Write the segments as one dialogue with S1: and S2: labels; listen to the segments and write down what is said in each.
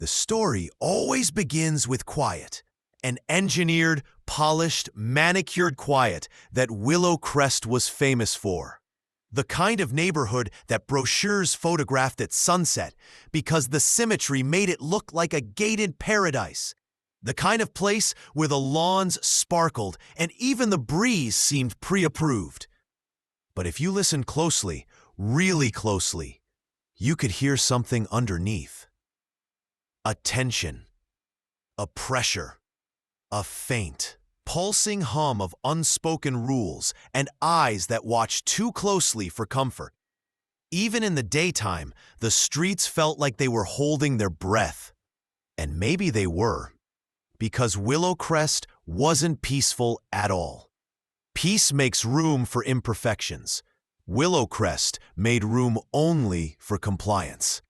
S1: The story always begins with quiet, an engineered, polished, manicured quiet that Willow Crest was famous for. The kind of neighborhood that brochures photographed at sunset because the symmetry made it look like a gated paradise. The kind of place where the lawns sparkled and even the breeze seemed pre-approved. But if you listened closely, really closely, you could hear something underneath. A tension, a pressure, a faint, pulsing hum of unspoken rules and eyes that watched too closely for comfort. Even in the daytime, the streets felt like they were holding their breath. And maybe they were, because Willow Crest wasn't peaceful at all. Peace makes room for imperfections. Willow Crest made room only for compliance.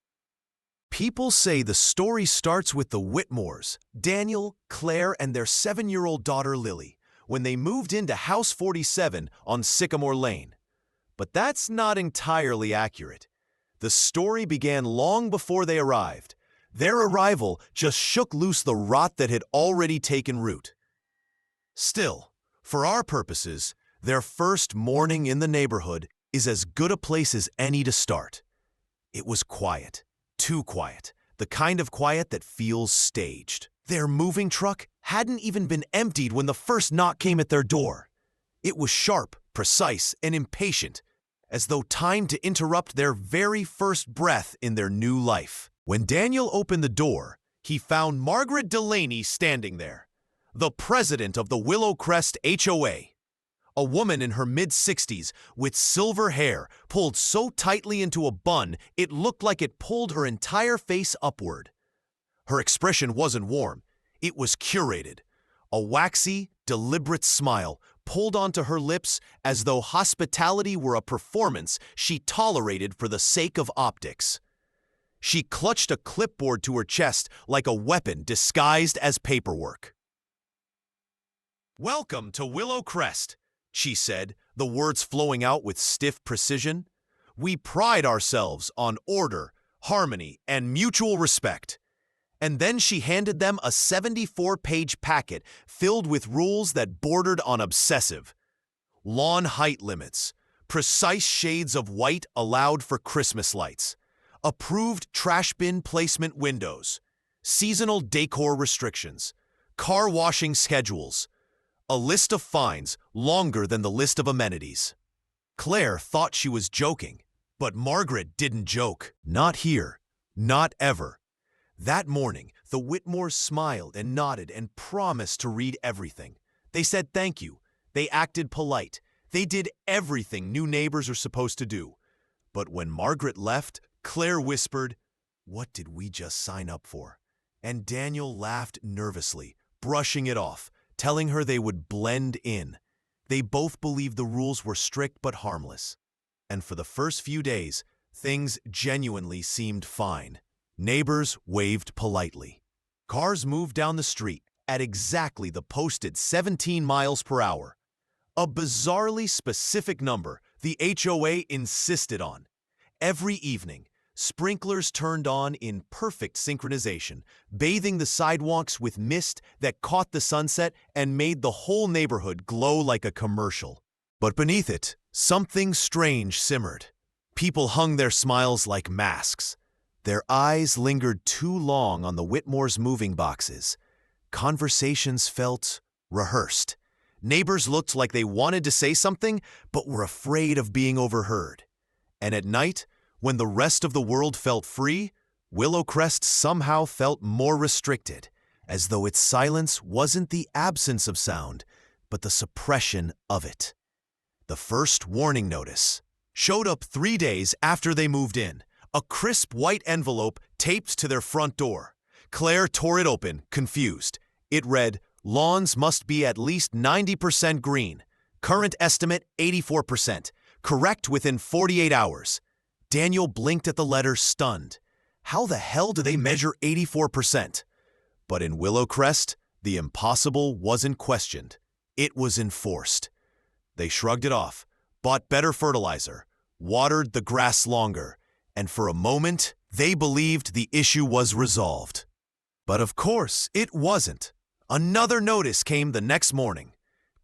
S1: People say the story starts with the Whitmores, Daniel, Claire, and their 7-year-old daughter Lily, when they moved into House 47 on Sycamore Lane. But that's not entirely accurate. The story began long before they arrived. Their arrival just shook loose the rot that had already taken root. Still, for our purposes, their first morning in the neighborhood is as good a place as any to start. It was quiet. Too quiet, the kind of quiet that feels staged. Their moving truck hadn't even been emptied when the first knock came at their door. It was sharp, precise, and impatient, as though timed to interrupt their very first breath in their new life. When Daniel opened the door, he found Margaret Delaney standing there, the president of the Willow Crest HOA. A woman in her mid-60s with silver hair pulled so tightly into a bun it looked like it pulled her entire face upward. Her expression wasn't warm, it was curated. A waxy, deliberate smile pulled onto her lips as though hospitality were a performance she tolerated for the sake of optics. She clutched a clipboard to her chest like a weapon disguised as paperwork. "Welcome to Willow Crest," she said, the words flowing out with stiff precision. "We pride ourselves on order, harmony, and mutual respect." And then she handed them a 74-page packet filled with rules that bordered on obsessive. Lawn height limits, precise shades of white allowed for Christmas lights, approved trash bin placement windows, seasonal decor restrictions, car washing schedules, a list of fines longer than the list of amenities. Claire thought she was joking, but Margaret didn't joke. Not here. Not ever. That morning, the Whitmores smiled and nodded and promised to read everything. They said thank you. They acted polite. They did everything new neighbors are supposed to do. But when Margaret left, Claire whispered, "What did we just sign up for?" And Daniel laughed nervously, brushing it off, telling her they would blend in. They both believed the rules were strict but harmless. And for the first few days, things genuinely seemed fine. Neighbors waved politely. Cars moved down the street at exactly the posted 17 miles per hour. A bizarrely specific number the HOA insisted on. Every evening, sprinklers turned on in perfect synchronization, bathing the sidewalks with mist that caught the sunset and made the whole neighborhood glow like a commercial. But beneath it, something strange simmered. People hung their smiles like masks. Their eyes lingered too long on the Whitmores' moving boxes. Conversations felt rehearsed. Neighbors looked like they wanted to say something, but were afraid of being overheard. And at night, when the rest of the world felt free, Willow Crest somehow felt more restricted, as though its silence wasn't the absence of sound, but the suppression of it. The first warning notice showed up 3 days after they moved in, a crisp white envelope taped to their front door. Claire tore it open, confused. It read, "Lawns must be at least 90% green. Current estimate 84%. Correct within 48 hours. Daniel blinked at the letter, stunned. How the hell do they measure 84%? But in Willow Crest, the impossible wasn't questioned. It was enforced. They shrugged it off, bought better fertilizer, watered the grass longer, and for a moment, they believed the issue was resolved. But of course, it wasn't. Another notice came the next morning.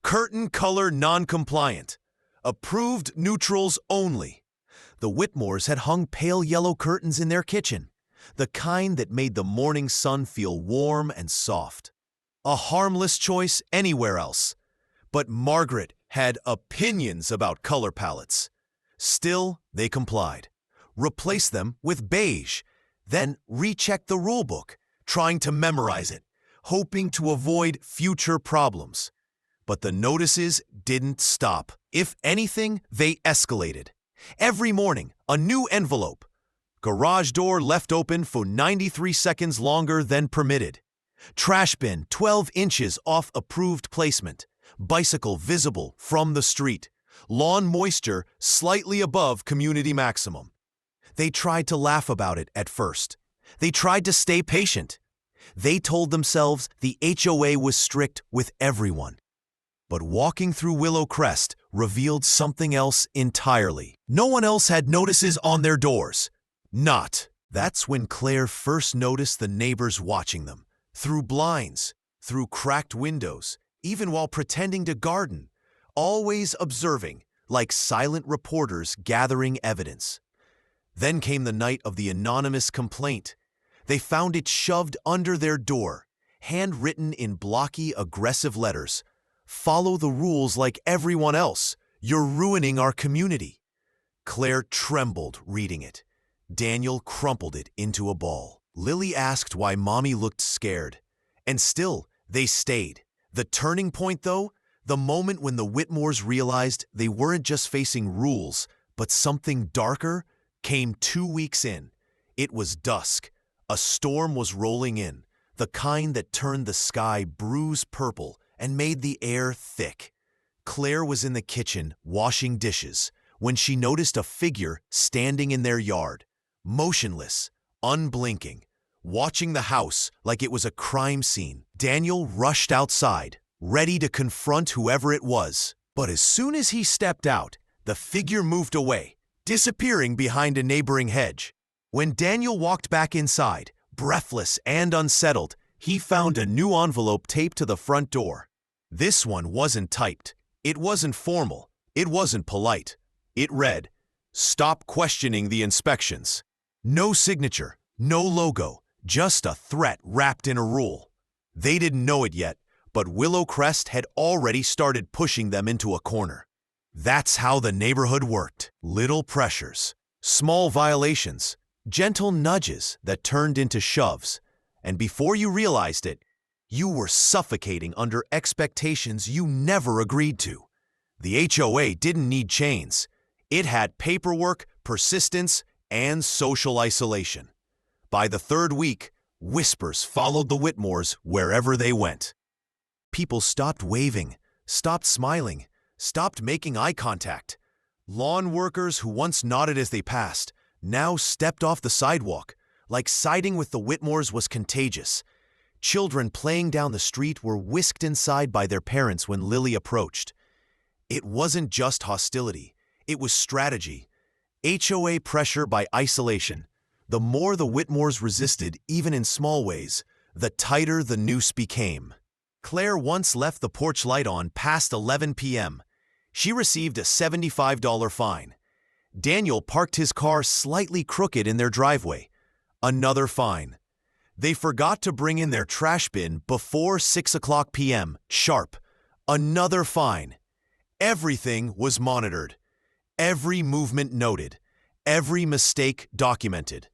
S1: Curtain color non-compliant. Approved neutrals only. The Whitmores had hung pale yellow curtains in their kitchen, the kind that made the morning sun feel warm and soft. A harmless choice anywhere else. But Margaret had opinions about color palettes. Still, they complied. Replaced them with beige, then rechecked the rulebook, trying to memorize it, hoping to avoid future problems. But the notices didn't stop. If anything, they escalated. Every morning, a new envelope. Garage door left open for 93 seconds longer than permitted. Trash bin 12 inches off approved placement. Bicycle visible from the street. Lawn moisture slightly above community maximum. They tried to laugh about it at first. They tried to stay patient. They told themselves the HOA was strict with everyone. But walking through Willow Crest revealed something else entirely. No one else had notices on their doors. Not. That's when Claire first noticed the neighbors watching them. Through blinds, through cracked windows, even while pretending to garden. Always observing, like silent reporters gathering evidence. Then came the night of the anonymous complaint. They found it shoved under their door, handwritten in blocky, aggressive letters. Follow the rules like everyone else. You're ruining our community. Claire trembled reading it. Daniel crumpled it into a ball. Lily asked why Mommy looked scared. And still, they stayed. The turning point, though, the moment when the Whitmores realized they weren't just facing rules, but something darker, came 2 weeks in. It was dusk. A storm was rolling in, the kind that turned the sky bruise purple and made the air thick. Claire was in the kitchen washing dishes when she noticed a figure standing in their yard, motionless, unblinking, watching the house like it was a crime scene. Daniel rushed outside, ready to confront whoever it was. But as soon as he stepped out, the figure moved away, disappearing behind a neighboring hedge. When Daniel walked back inside, breathless and unsettled, he found a new envelope taped to the front door. This one wasn't typed. It wasn't formal. It wasn't polite. It read, "Stop questioning the inspections." No signature, no logo, just a threat wrapped in a rule. They didn't know it yet, but Willow Crest had already started pushing them into a corner. That's how the neighborhood worked. Little pressures, small violations, gentle nudges that turned into shoves. And before you realized it, you were suffocating under expectations you never agreed to. The HOA didn't need chains. It had paperwork, persistence, and social isolation. By the third week, whispers followed the Whitmores wherever they went. People stopped waving, stopped smiling, stopped making eye contact. Lawn workers who once nodded as they passed now stepped off the sidewalk, like siding with the Whitmores was contagious. Children playing down the street were whisked inside by their parents when Lily approached. It wasn't just hostility, it was strategy. HOA pressure by isolation. The more the Whitmores resisted, even in small ways, the tighter the noose became. Claire once left the porch light on past 11 p.m. She received a $75 fine. Daniel parked his car slightly crooked in their driveway. Another fine. They forgot to bring in their trash bin before 6 o'clock p.m. sharp. Another fine. Everything was monitored. Every movement noted. Every mistake documented.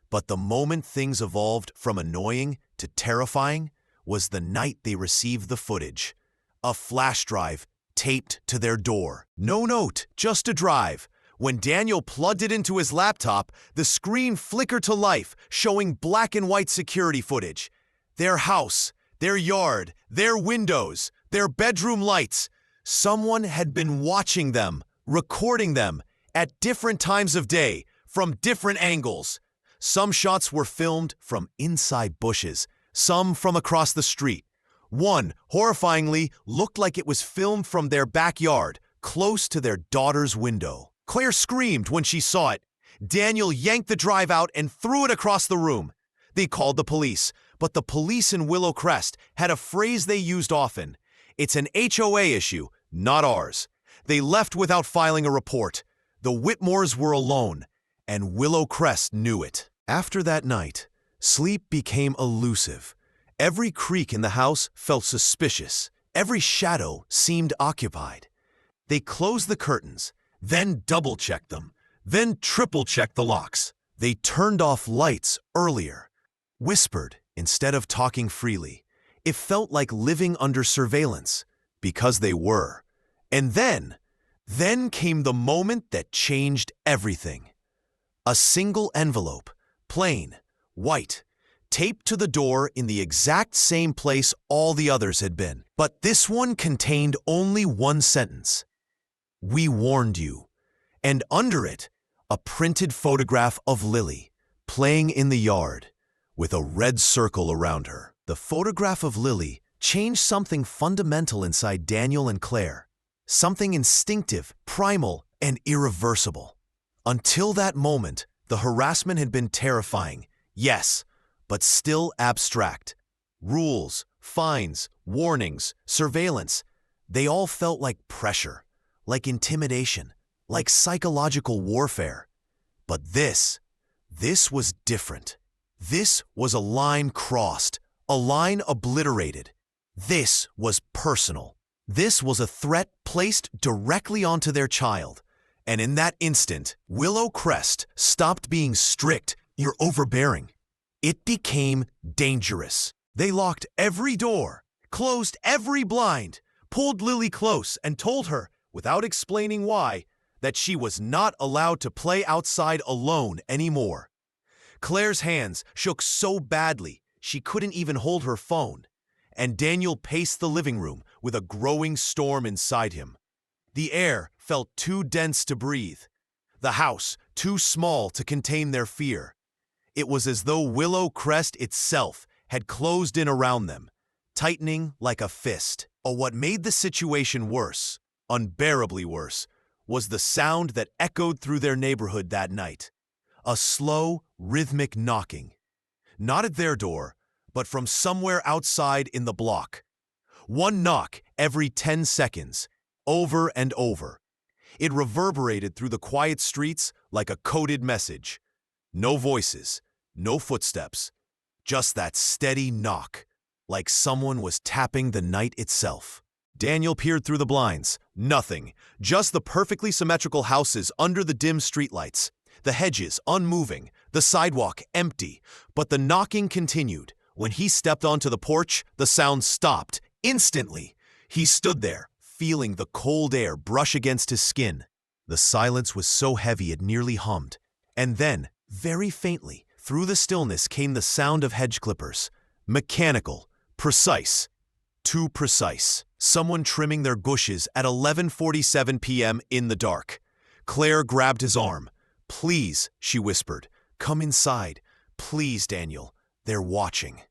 S1: But the moment things evolved from annoying to terrifying was the night they received the footage. A flash drive taped to their door. No note, just a drive. When Daniel plugged it into his laptop, the screen flickered to life, showing black and white security footage. Their house, their yard, their windows, their bedroom lights. Someone had been watching them, recording them, at different times of day, from different angles. Some shots were filmed from inside bushes, some from across the street. One, horrifyingly, looked like it was filmed from their backyard, close to their daughter's window. Claire screamed when she saw it. Daniel yanked the drive out and threw it across the room. They called the police, But the police in Willow Crest had a phrase they used often. It's an HOA issue, not ours. They left without filing a report. The Whitmores were alone, and Willow Crest knew it. After that night, sleep became elusive. Every creak in the house felt suspicious. Every shadow seemed occupied. They closed the curtains, then double-checked them, then triple-checked the locks. They turned off lights earlier, whispered instead of talking freely. It felt like living under surveillance, because they were. And then came the moment that changed everything. A single envelope, plain, white, taped to the door in the exact same place all the others had been. But this one contained only one sentence. "We warned you." And under it, a printed photograph of Lily, playing in the yard, with a red circle around her. The photograph of Lily changed something fundamental inside Daniel and Claire. Something instinctive, primal, and irreversible. Until that moment, the harassment had been terrifying, yes, but still abstract. Rules, fines, warnings, surveillance, they all felt like pressure, like intimidation, like psychological warfare. But this was different. This was a line crossed, a line obliterated. This was personal. This was a threat placed directly onto their child. And in that instant, Willow Crest stopped being strict, "You're overbearing." It became dangerous. They locked every door, closed every blind, pulled Lily close and told her, without explaining why, that she was not allowed to play outside alone anymore. Claire's hands shook so badly she couldn't even hold her phone, and Daniel paced the living room with a growing storm inside him. The air felt too dense to breathe, the house too small to contain their fear. It was as though Willow Crest itself had closed in around them, tightening like a fist. Or what made the situation worse, unbearably worse, was the sound that echoed through their neighborhood that night. A slow, rhythmic knocking. Not at their door, but from somewhere outside in the block. One knock every 10 seconds, over and over. It reverberated through the quiet streets like a coded message. No voices, no footsteps, just that steady knock, like someone was tapping the night itself. Daniel peered through the blinds. Nothing, just the perfectly symmetrical houses under the dim streetlights, the hedges unmoving, the sidewalk empty. But the knocking continued. When he stepped onto the porch, the sound stopped instantly. He stood there, feeling the cold air brush against his skin. The silence was so heavy it nearly hummed. And then, very faintly, through the stillness came the sound of hedge clippers. Mechanical, precise, too precise. Someone trimming their bushes at 11:47 p.m. in the dark. Claire grabbed his arm. "Please," she whispered, "come inside. Please, Daniel. They're watching."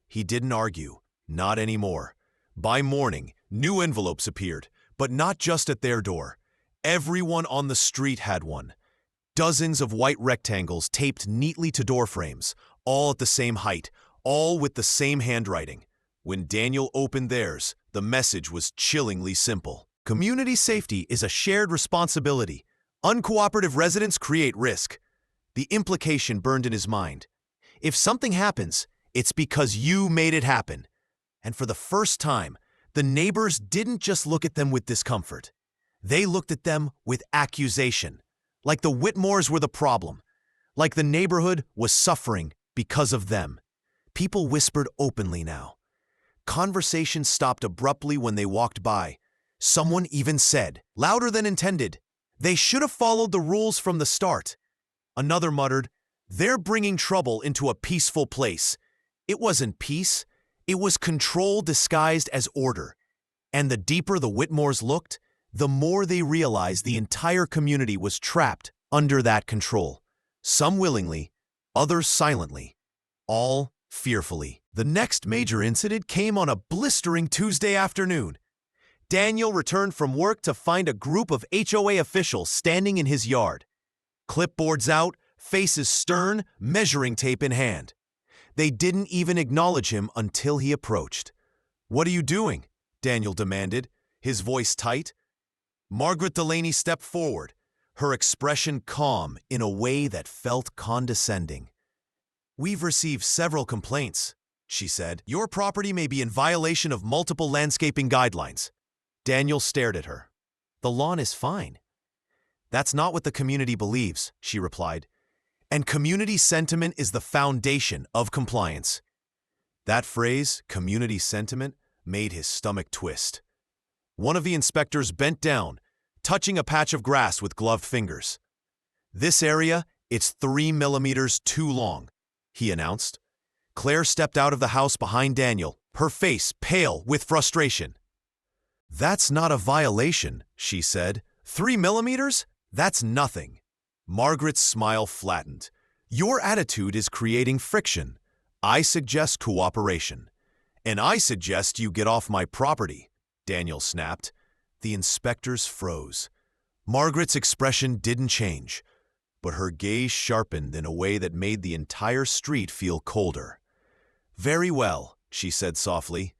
S1: He didn't argue. Not anymore. By morning, new envelopes appeared, but not just at their door. Everyone on the street had one. Dozens of white rectangles taped neatly to door frames, all at the same height, all with the same handwriting. When Daniel opened theirs, the message was chillingly simple. Community safety is a shared responsibility. Uncooperative residents create risk. The implication burned in his mind. If something happens, it's because you made it happen. And for the first time, the neighbors didn't just look at them with discomfort. They looked at them with accusation. Like the Whitmores were the problem. Like the neighborhood was suffering because of them. People whispered openly now. Conversations stopped abruptly when they walked by. Someone even said, louder than intended, "They should have followed the rules from the start." Another muttered, "They're bringing trouble into a peaceful place." It wasn't peace. It was control disguised as order. And the deeper the Whitmores looked, the more they realized the entire community was trapped under that control. Some willingly, others silently, all fearfully. The next major incident came on a blistering Tuesday afternoon. Daniel returned from work to find a group of HOA officials standing in his yard. Clipboards out, faces stern, measuring tape in hand. They didn't even acknowledge him until he approached. "What are you doing?" Daniel demanded, his voice tight. Margaret Delaney stepped forward, her expression calm in a way that felt condescending. "We've received several complaints," she said. "Your property may be in violation of multiple landscaping guidelines." Daniel stared at her. "The lawn is fine." "That's not what the community believes," she replied. "And community sentiment is the foundation of compliance." That phrase, community sentiment, made his stomach twist. One of the inspectors bent down, touching a patch of grass with gloved fingers. "This area, it's 3 millimeters too long," he announced. Claire stepped out of the house behind Daniel, her face pale with frustration. "That's not a violation," she said. 3 millimeters? That's nothing." Margaret's smile flattened. "Your attitude is creating friction. I suggest cooperation." "And I suggest you get off my property," Daniel snapped. The inspectors froze. Margaret's expression didn't change, but her gaze sharpened in a way that made the entire street feel colder. "Very well," she said softly,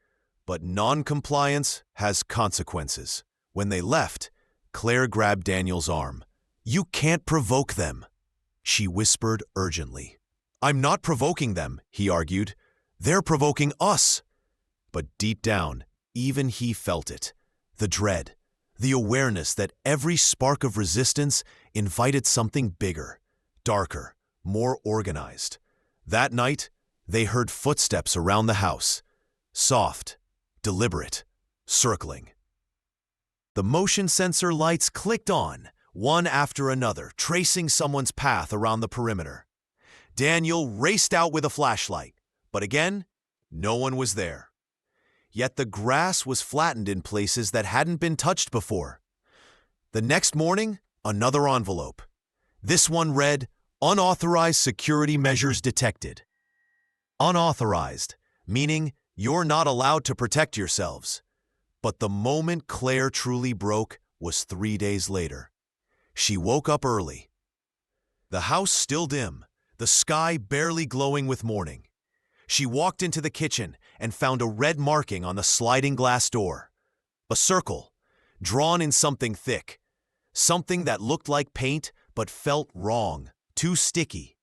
S1: "but non-compliance has consequences." When they left, Claire grabbed Daniel's arm. "You can't provoke them," she whispered urgently. "I'm not provoking them," he argued. "They're provoking us." But deep down, even he felt it. The dread, the awareness that every spark of resistance invited something bigger, darker, more organized. That night, they heard footsteps around the house. Soft, deliberate, circling. The motion sensor lights clicked on, one after another, tracing someone's path around the perimeter. Daniel raced out with a flashlight, but again, no one was there. Yet the grass was flattened in places that hadn't been touched before. The next morning, another envelope. This one read, "Unauthorized security measures detected." Unauthorized, meaning you're not allowed to protect yourselves. But the moment Claire truly broke was 3 days later. She woke up early. The house still dim, the sky barely glowing with morning. She walked into the kitchen and found a red marking on the sliding glass door. A circle, drawn in something thick. Something that looked like paint but felt wrong, too sticky.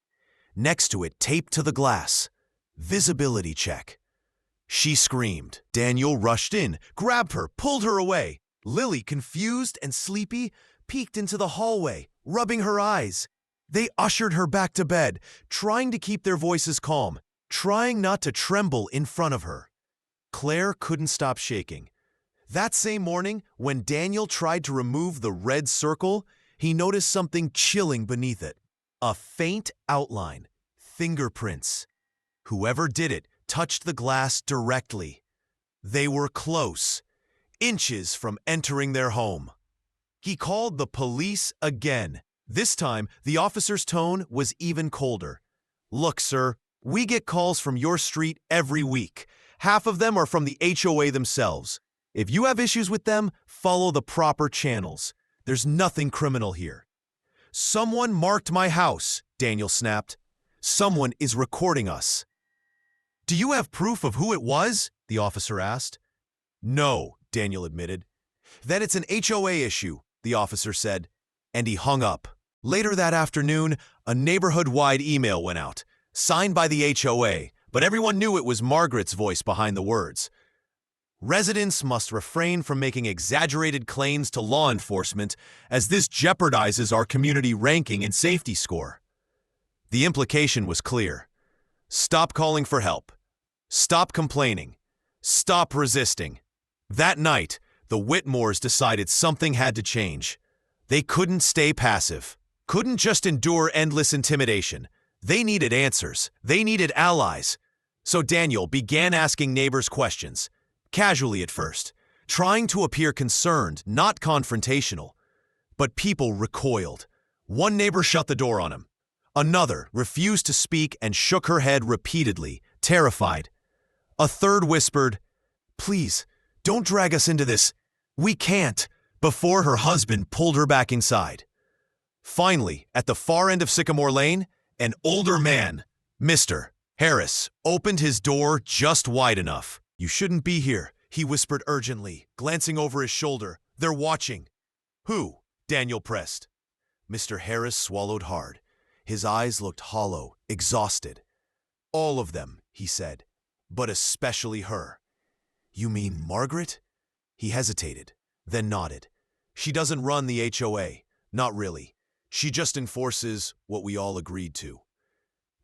S1: Next to it, taped to the glass, "Visibility check." She screamed. Daniel rushed in, grabbed her, pulled her away. Lily, confused and sleepy, peeked into the hallway, rubbing her eyes. They ushered her back to bed, trying to keep their voices calm, trying not to tremble in front of her. Claire couldn't stop shaking. That same morning, when Daniel tried to remove the red circle, he noticed something chilling beneath it. A faint outline. Fingerprints. Whoever did it touched the glass directly. They were close, inches from entering their home. He called the police again. This time, the officer's tone was even colder. "Look, sir, we get calls from your street every week. Half of them are from the HOA themselves. If you have issues with them, follow the proper channels. There's nothing criminal here." "Someone marked my house," Daniel snapped. "Someone is recording us." "Do you have proof of who it was?" the officer asked. "No," Daniel admitted. "Then it's an HOA issue," the officer said, and he hung up. Later that afternoon, a neighborhood-wide email went out, signed by the HOA, but everyone knew it was Margaret's voice behind the words. "Residents must refrain from making exaggerated claims to law enforcement, as this jeopardizes our community ranking and safety score." The implication was clear. Stop calling for help. Stop complaining. Stop resisting. That night, the Whitmores decided something had to change. They couldn't stay passive, couldn't just endure endless intimidation. They needed answers. They needed allies. So Daniel began asking neighbors questions, casually at first, trying to appear concerned, not confrontational. But people recoiled. One neighbor shut the door on him. Another refused to speak and shook her head repeatedly, terrified. A third whispered, "Please, don't drag us into this. We can't," before her husband pulled her back inside. Finally, at the far end of Sycamore Lane, an older man, Mr. Harris opened his door just wide enough. "You shouldn't be here," he whispered urgently, glancing over his shoulder. "They're watching." "Who?" Daniel pressed. Mr. Harris swallowed hard. His eyes looked hollow, exhausted. "All of them," he said, "but especially her." "You mean Margaret?" He hesitated, then nodded. "She doesn't run the HOA. Not really. She just enforces what we all agreed to."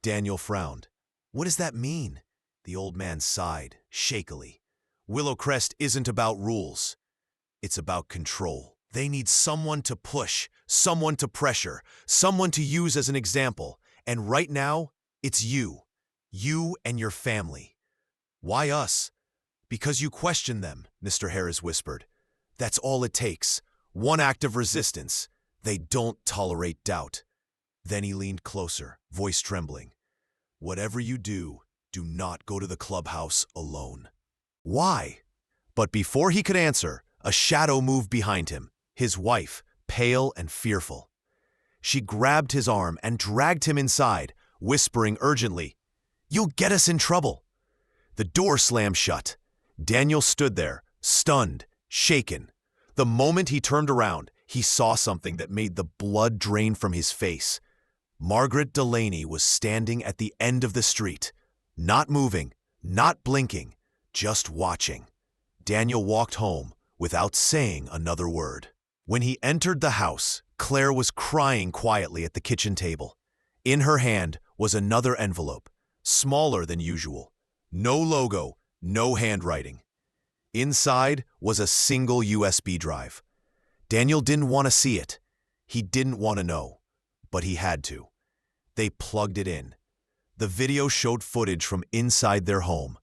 S1: Daniel frowned. "What does that mean?" The old man sighed, shakily. "Willowcrest isn't about rules. It's about control. They need someone to push, someone to pressure, someone to use as an example. And right now, it's you. You and your family." "Why us?" "Because you question them," Mr. Harris whispered. "That's all it takes. One act of resistance. They don't tolerate doubt." Then he leaned closer, voice trembling. "Whatever you do, do not go to the clubhouse alone." "Why?" But before he could answer, a shadow moved behind him, his wife, pale and fearful. She grabbed his arm and dragged him inside, whispering urgently, "You'll get us in trouble." The door slammed shut. Daniel stood there, stunned, shaken. The moment he turned around, he saw something that made the blood drain from his face. Margaret Delaney was standing at the end of the street, not moving, not blinking, just watching. Daniel walked home without saying another word. When he entered the house, Claire was crying quietly at the kitchen table. In her hand was another envelope, smaller than usual. No logo, no handwriting. Inside was a single USB drive. Daniel didn't want to see it. He didn't want to know, but he had to. They plugged it in. The video showed footage from inside their home.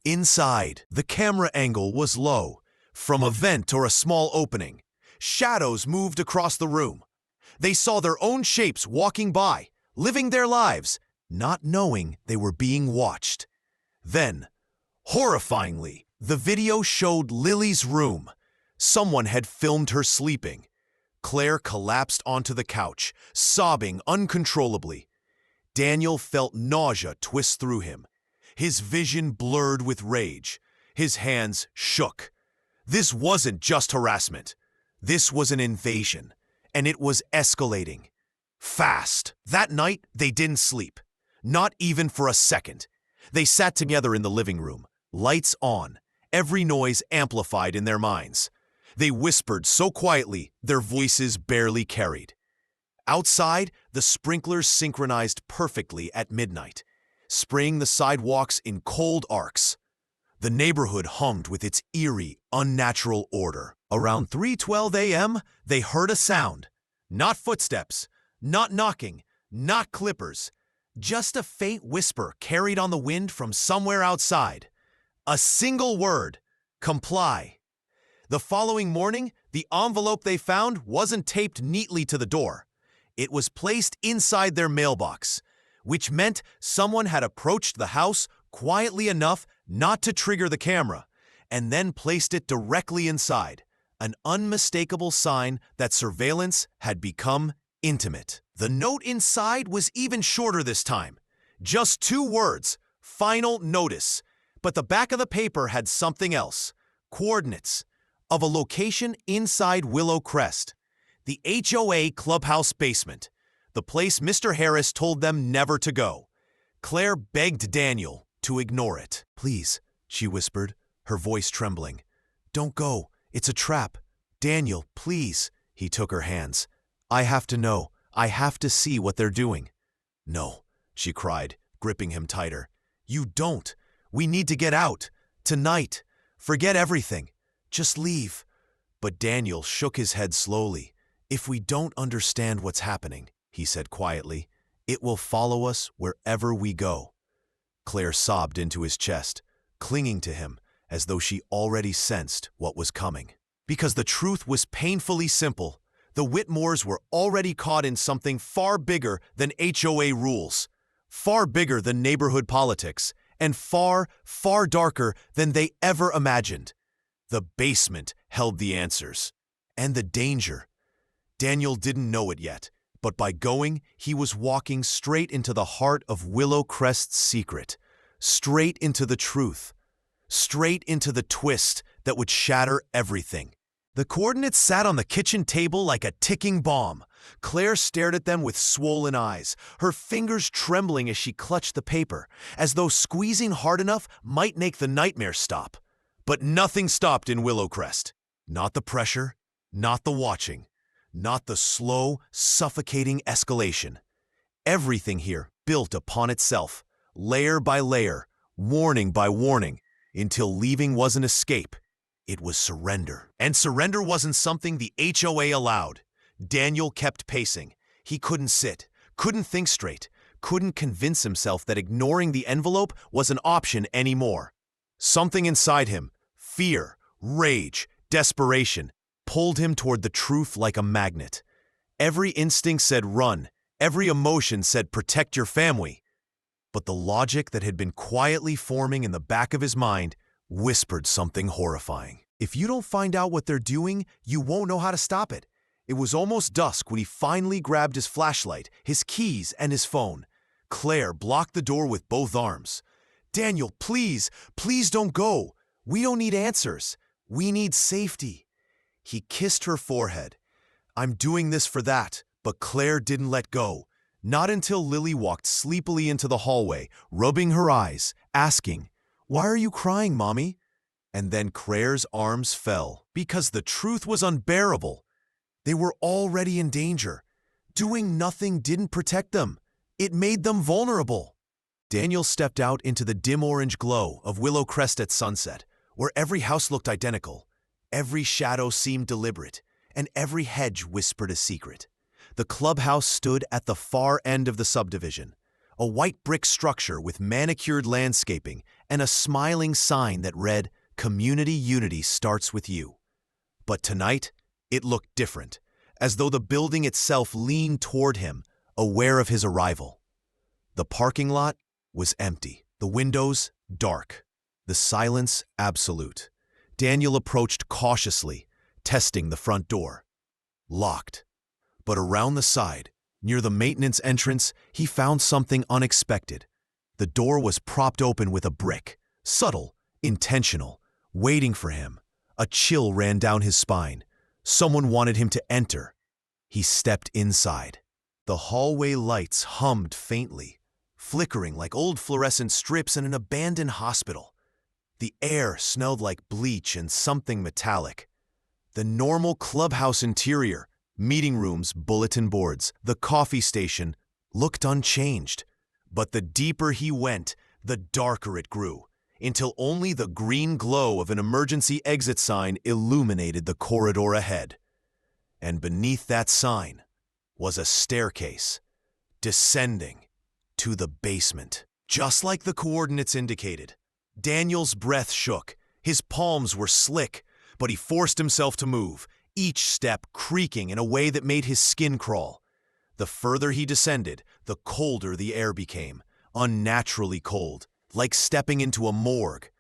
S1: Inside, the camera angle was low, from a vent or a small opening. Shadows moved across the room. They saw their own shapes walking by, living their lives, not knowing they were being watched. Then, horrifyingly, the video showed Lily's room. Someone had filmed her sleeping. Claire collapsed onto the couch, sobbing uncontrollably. Daniel felt nausea twist through him. His vision blurred with rage. His hands shook. This wasn't just harassment. This was an invasion, and it was escalating. Fast. That night, they didn't sleep. Not even for a second. They sat together in the living room, lights on, every noise amplified in their minds. They whispered so quietly, their voices barely carried. Outside, the sprinklers synchronized perfectly at midnight, spraying the sidewalks in cold arcs. The neighborhood hummed with its eerie, unnatural order. Around 3:12 a.m., they heard a sound. Not footsteps, not knocking, not clippers. Just a faint whisper carried on the wind from somewhere outside. A single word: comply. The following morning, the envelope they found wasn't taped neatly to the door. It was placed inside their mailbox, which meant someone had approached the house quietly enough not to trigger the camera, and then placed it directly inside, an unmistakable sign that surveillance had become intimate. The note inside was even shorter this time. Just 2 words, "Final notice," but the back of the paper had something else, coordinates of a location inside Willow Crest, the HOA clubhouse basement, the place Mr. Harris told them never to go. Claire begged Daniel to ignore it. "Please," she whispered, her voice trembling. "Don't go. It's a trap. Daniel, please." He took her hands. "I have to know. I have to see what they're doing." "No," she cried, gripping him tighter. "You don't. We need to get out. Tonight. Forget everything. Just leave." But Daniel shook his head slowly. "If we don't understand what's happening," he said quietly, "it will follow us wherever we go." Claire sobbed into his chest, clinging to him as though she already sensed what was coming. Because the truth was painfully simple. The Whitmores were already caught in something far bigger than HOA rules, far bigger than neighborhood politics, and far, far darker than they ever imagined. The basement held the answers. And the danger. Daniel didn't know it yet, But by going, he was walking straight into the heart of Willow Crest's secret, straight into the truth, straight into the twist that would shatter everything. The coordinates sat on the kitchen table like a ticking bomb. Claire stared at them with swollen eyes, her fingers trembling as she clutched the paper, as though squeezing hard enough might make the nightmare stop. But nothing stopped in Willowcrest. Not the pressure, not the watching, not the slow, suffocating escalation. Everything here built upon itself, layer by layer, warning by warning, until leaving wasn't escape. It was surrender. And surrender wasn't something the HOA allowed. Daniel kept pacing. He couldn't sit, couldn't think straight, couldn't convince himself that ignoring the envelope was an option anymore. Something inside him, fear, rage, desperation, pulled him toward the truth like a magnet. Every instinct said run, every emotion said protect your family. But the logic that had been quietly forming in the back of his mind whispered something horrifying. If you don't find out what they're doing, you won't know how to stop it. It was almost dusk when he finally grabbed his flashlight, his keys, and his phone. Claire blocked the door with both arms. "Daniel, please, please don't go. We don't need answers. We need safety." He kissed her forehead. "I'm doing this for that," but Claire didn't let go. Not until Lily walked sleepily into the hallway, rubbing her eyes, asking, "Why are you crying, Mommy?" And then Claire's arms fell, because the truth was unbearable. They were already in danger. Doing nothing didn't protect them. It made them vulnerable. Daniel stepped out into the dim orange glow of Willow Crest at sunset, where every house looked identical. Every shadow seemed deliberate, and every hedge whispered a secret. The clubhouse stood at the far end of the subdivision, a white brick structure with manicured landscaping and a smiling sign that read, "Community Unity starts with you." But tonight, it looked different, as though the building itself leaned toward him, aware of his arrival. The parking lot was empty, the windows dark, the silence absolute. Daniel approached cautiously, testing the front door. Locked. But around the side, near the maintenance entrance, he found something unexpected. The door was propped open with a brick, subtle, intentional, waiting for him. A chill ran down his spine. Someone wanted him to enter. He stepped inside. The hallway lights hummed faintly, flickering like old fluorescent strips in an abandoned hospital. The air smelled like bleach and something metallic. The normal clubhouse interior, meeting rooms, bulletin boards, the coffee station, looked unchanged. But the deeper he went, the darker it grew, until only the green glow of an emergency exit sign illuminated the corridor ahead. And beneath that sign was a staircase, descending to the basement. Just like the coordinates indicated, Daniel's breath shook, his palms were slick, but he forced himself to move, each step creaking in a way that made his skin crawl. The further he descended, the colder the air became, unnaturally cold, like stepping into a morgue.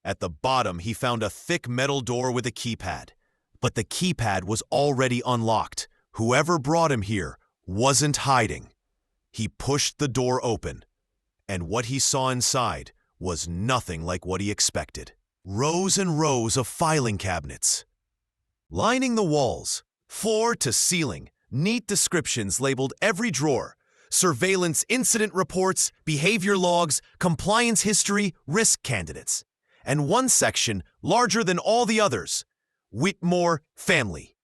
S1: At the bottom, he found a thick metal door with a keypad. But the keypad was already unlocked. Whoever brought him here wasn't hiding. He pushed the door open, and what he saw inside was nothing like what he expected. Rows and rows of filing cabinets, lining the walls, floor to ceiling, neat descriptions labeled every drawer. Surveillance incident reports, behavior logs, compliance history, risk candidates. And one section, larger than all the others, Whitmore family.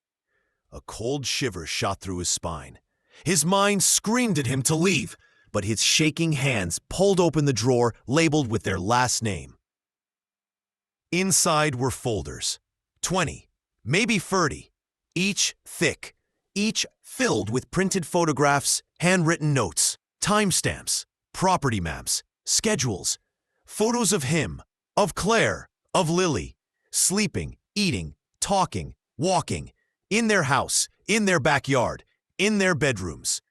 S1: A cold shiver shot through his spine. His mind screamed at him to leave, but his shaking hands pulled open the drawer labeled with their last name. Inside were folders, 20, maybe 30, each thick, each filled with printed photographs, handwritten notes, timestamps, property maps, schedules, photos of him, of Claire, of Lily, sleeping, eating, talking, walking, in their house, in their backyard, in their bedrooms.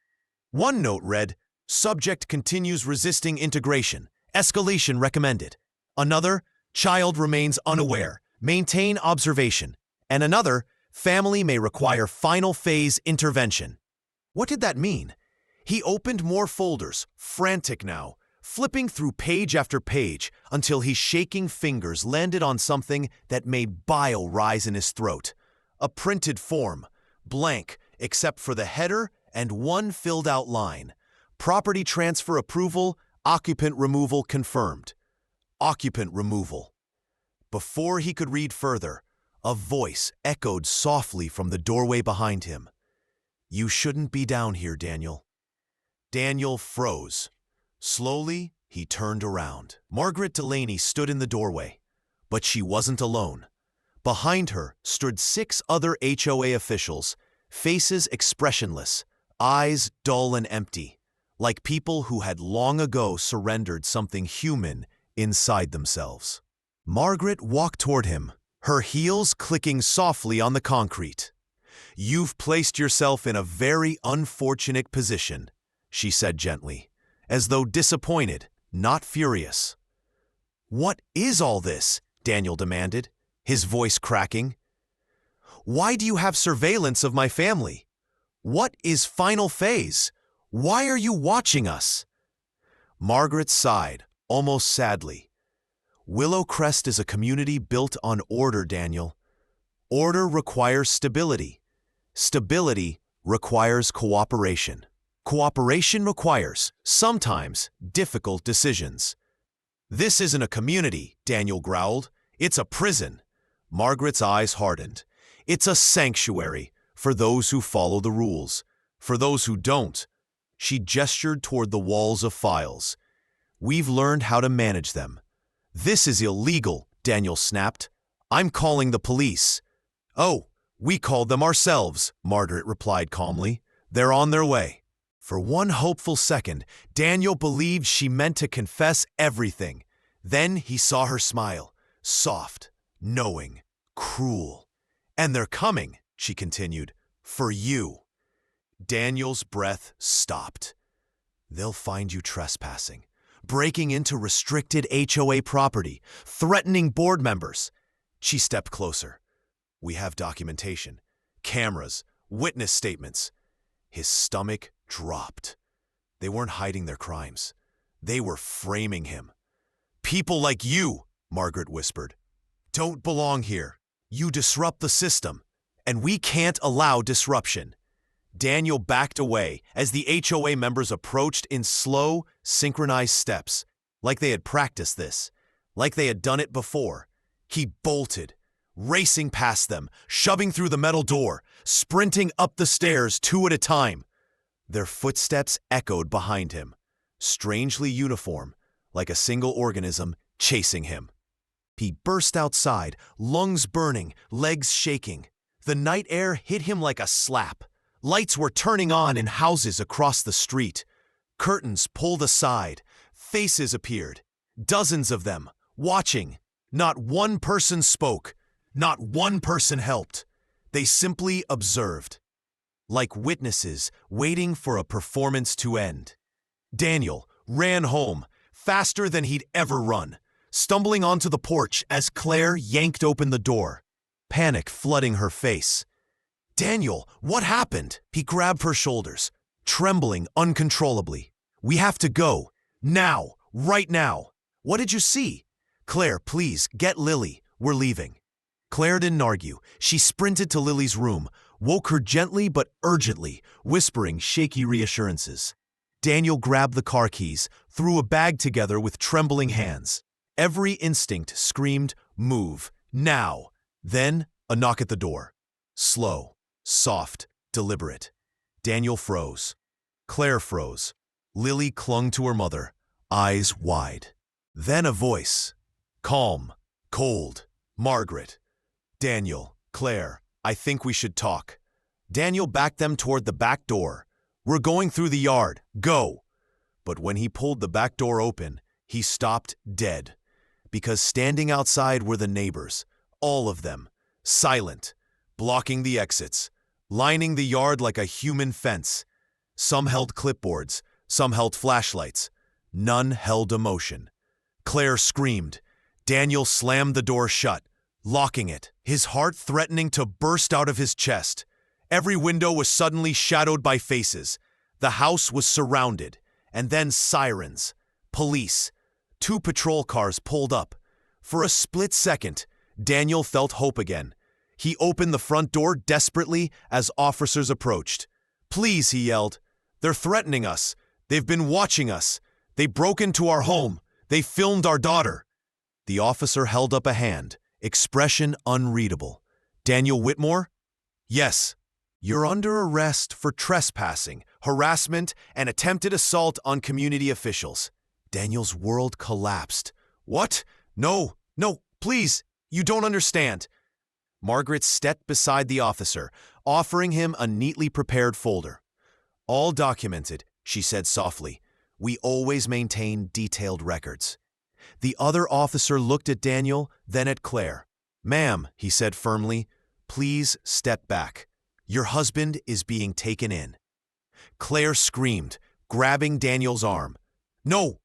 S1: One note read, "Subject continues resisting integration. Escalation recommended." Another, "Child remains unaware. Maintain observation." And another, "Family may require final phase intervention." What did that mean? He opened more folders, frantic now, flipping through page after page until his shaking fingers landed on something that made bile rise in his throat. A printed form, blank except for the header and one filled-out line. Property transfer approval, occupant removal confirmed. Occupant removal. Before he could read further, a voice echoed softly from the doorway behind him. "You shouldn't be down here, Daniel." Daniel froze. Slowly, he turned around. Margaret Delaney stood in the doorway, but she wasn't alone. Behind her stood 6 other HOA officials, faces expressionless, eyes dull and empty, like people who had long ago surrendered something human inside themselves. Margaret walked toward him, her heels clicking softly on the concrete. "You've placed yourself in a very unfortunate position," she said gently, as though disappointed, not furious. "What is all this?" Daniel demanded, his voice cracking. "Why do you have surveillance of my family? What is final phase? Why are you watching us?" Margaret sighed, almost sadly. "Willow Crest is a community built on order, Daniel. Order requires stability. Stability requires cooperation. Cooperation requires, sometimes, difficult decisions." "This isn't a community," Daniel growled. "It's a prison." Margaret's eyes hardened. "It's a sanctuary for those who follow the rules. For those who don't." She gestured toward the walls of files. "We've learned how to manage them." "This is illegal," Daniel snapped. "I'm calling the police." "Oh, we called them ourselves," Margaret replied calmly. "They're on their way." For one hopeful second, Daniel believed she meant to confess everything. Then he saw her smile, soft, knowing, cruel. "And they're coming," she continued, "for you." Daniel's breath stopped. "They'll find you trespassing, breaking into restricted HOA property, threatening board members." She stepped closer. "We have documentation, cameras, witness statements." His stomach dropped. They weren't hiding their crimes. They were framing him. "People like you," Margaret whispered, "don't belong here. You disrupt the system, and we can't allow disruption." Daniel backed away as the HOA members approached in slow, synchronized steps, like they had practiced this, like they had done it before. He bolted, racing past them, shoving through the metal door, sprinting up the stairs 2 at a time. Their footsteps echoed behind him, strangely uniform, like a single organism chasing him. He burst outside, lungs burning, legs shaking. The night air hit him like a slap. Lights were turning on in houses across the street. Curtains pulled aside. Faces appeared. Dozens of them, watching. Not one person spoke. Not one person helped. They simply observed, like witnesses waiting for a performance to end. Daniel ran home, faster than he'd ever run, stumbling onto the porch as Claire yanked open the door, panic flooding her face. "Daniel, what happened?" He grabbed her shoulders, trembling uncontrollably. "We have to go. Now. Right now." "What did you see?" "Claire, please, get Lily. We're leaving." Claire didn't argue. She sprinted to Lily's room, woke her gently but urgently, whispering shaky reassurances. Daniel grabbed the car keys, threw a bag together with trembling hands. Every instinct screamed, "Move. Now." Then, a knock at the door. Slow, soft, deliberate. Daniel froze. Claire froze. Lily clung to her mother, eyes wide. Then a voice. Calm, cold. "Margaret." "Daniel, Claire, I think we should talk." Daniel backed them toward the back door. "We're going through the yard. Go." But when he pulled the back door open, he stopped dead. Because standing outside were the neighbors, all of them, silent, blocking the exits, lining the yard like a human fence. Some held clipboards, some held flashlights. None held emotion. Claire screamed. Daniel slammed the door shut, locking it, his heart threatening to burst out of his chest. Every window was suddenly shadowed by faces. The house was surrounded, and then sirens. Police. 2 patrol cars pulled up. For a split second, Daniel felt hope again. He opened the front door desperately as officers approached. "Please," he yelled. "They're threatening us. They've been watching us. They broke into our home. They filmed our daughter." The officer held up a hand, expression unreadable. "Daniel Whitmore?" "Yes. You're under arrest for trespassing, harassment, and attempted assault on community officials." Daniel's world collapsed. "What? No, please, you don't understand." Margaret stepped beside the officer, offering him a neatly prepared folder. "All documented," she said softly. "We always maintain detailed records." The other officer looked at Daniel, then at Claire. "Ma'am," he said firmly, "please step back. Your husband is being taken in." Claire screamed, grabbing Daniel's arm. No!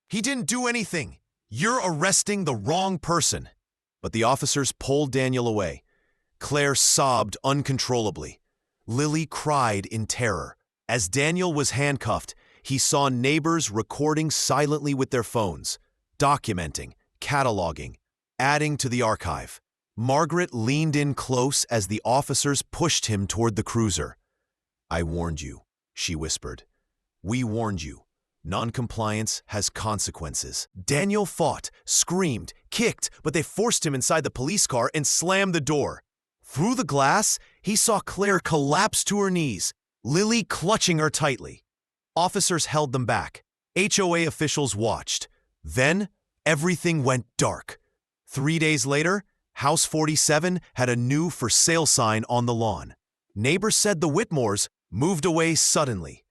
S1: He didn't do anything. You're arresting the wrong person." But the officers pulled Daniel away. Claire sobbed uncontrollably. Lily cried in terror. As Daniel was handcuffed, he saw neighbors recording silently with their phones, documenting, cataloging, adding to the archive. Margaret leaned in close as the officers pushed him toward the cruiser. "I warned you," she whispered. "We warned you. Noncompliance has consequences." Daniel fought, screamed, kicked, but they forced him inside the police car and slammed the door. Through the glass, he saw Claire collapse to her knees, Lily clutching her tightly. Officers held them back. HOA officials watched. Then, everything went dark. 3 days later, House 47 had a new for sale sign on the lawn. Neighbors said the Whitmores moved away suddenly.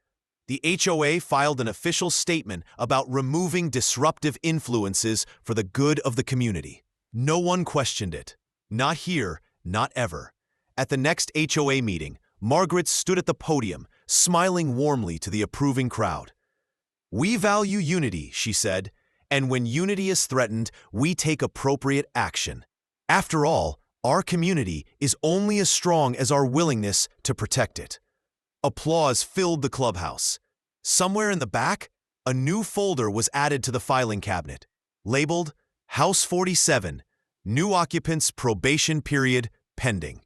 S1: The HOA filed an official statement about removing disruptive influences for the good of the community. No one questioned it. Not here, not ever. At the next HOA meeting, Margaret stood at the podium, smiling warmly to the approving crowd. "We value unity," she said, "and when unity is threatened, we take appropriate action. After all, our community is only as strong as our willingness to protect it." Applause filled the clubhouse. Somewhere in the back, a new folder was added to the filing cabinet, labeled House 47, New Occupants Probation Period Pending.